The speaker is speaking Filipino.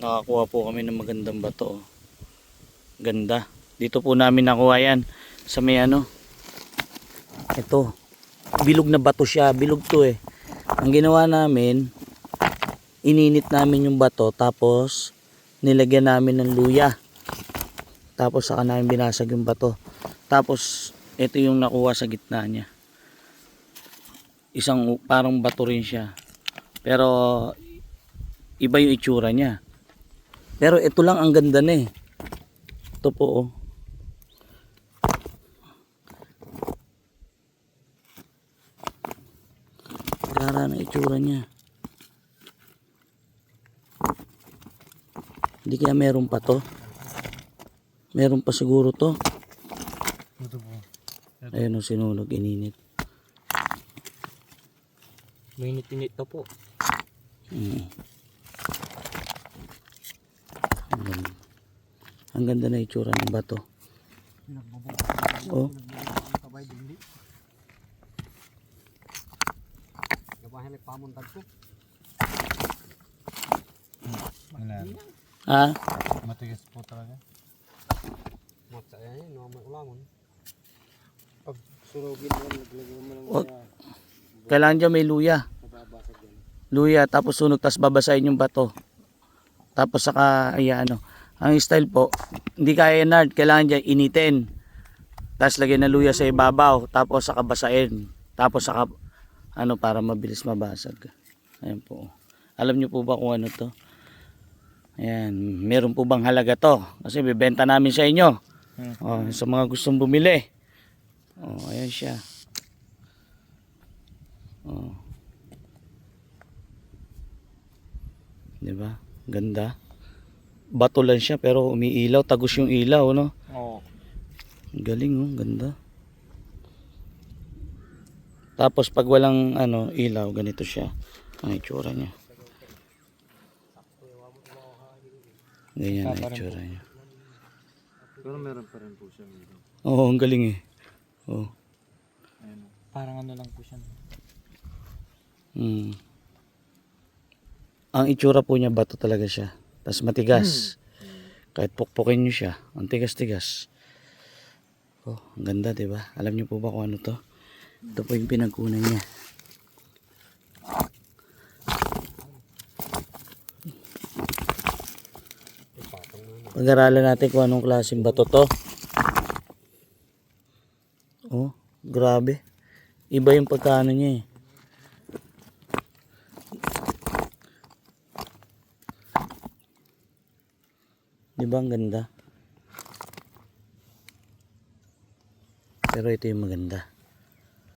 Nakakuha po kami ng magandang bato. Ganda. Dito po namin nakuha yan sa may ano. Ito. Bilog na bato siya. Bilog to eh. Ang ginawa namin, ininit namin yung bato tapos nilagyan namin ng luya. Tapos saka namin binasag yung bato. Tapos ito yung nakuha sa gitna niya. Isang parang bato rin siya. Pero iba yung itsura niya. Pero ito lang ang ganda na eh. Ito po oh. Gara na itsura niya. Hindi kaya meron pa to? Meron pa siguro to. Ito po. Ayun o, sinunog, ininit. Mainit-init na po. Ang ganda na itsura ng bato. Oh. Ah? Matigas po talaga. Pag surugin mo, naglagay mo lang Oh. Kailangan dyan may luya. Luya, tapos sunog, tapos babasahin yung bato. Tapos saka, ayan, ano. Ang style po, hindi kaya yan hard. Kailangan dyan initin. Tapos lagyan ng luya sa ibabaw. Tapos saka basahin. Tapos saka, ano, para mabilis mabasag. Ayan po. Alam nyo po ba kung ano to? Ayan, meron po bang halaga to? Kasi bibenta namin sa inyo. Oh, sa mga gustong bumili. Oh, ayan siya. Oh. 'Di ba? Ganda. Bato lang siya pero umiilaw, tagos yung ilaw, no? Oo. Galing, oh, ganda. Tapos pag walang ano, ilaw, ganito siya. Ang itsura niya. Ganyan ang itsura niya. Pero meron pa rin po siya dito. Oo, ang galing eh. Oh. Ayun. Parang ano lang po siya. Ang itsura po niya, bato talaga siya. Tapos matigas. Kahit pukpukin niyo siya, ang tigas-tigas. Oh, ang ganda, 'di ba? Alam niyo po ba kung ano 'to? Ito po yung pinagkunan niya. Pag-aralan natin kung anong klaseng bato 'to. Oh, grabe. Iba yung pagkaano niya eh. Diba ang ganda? Pero ito yung maganda.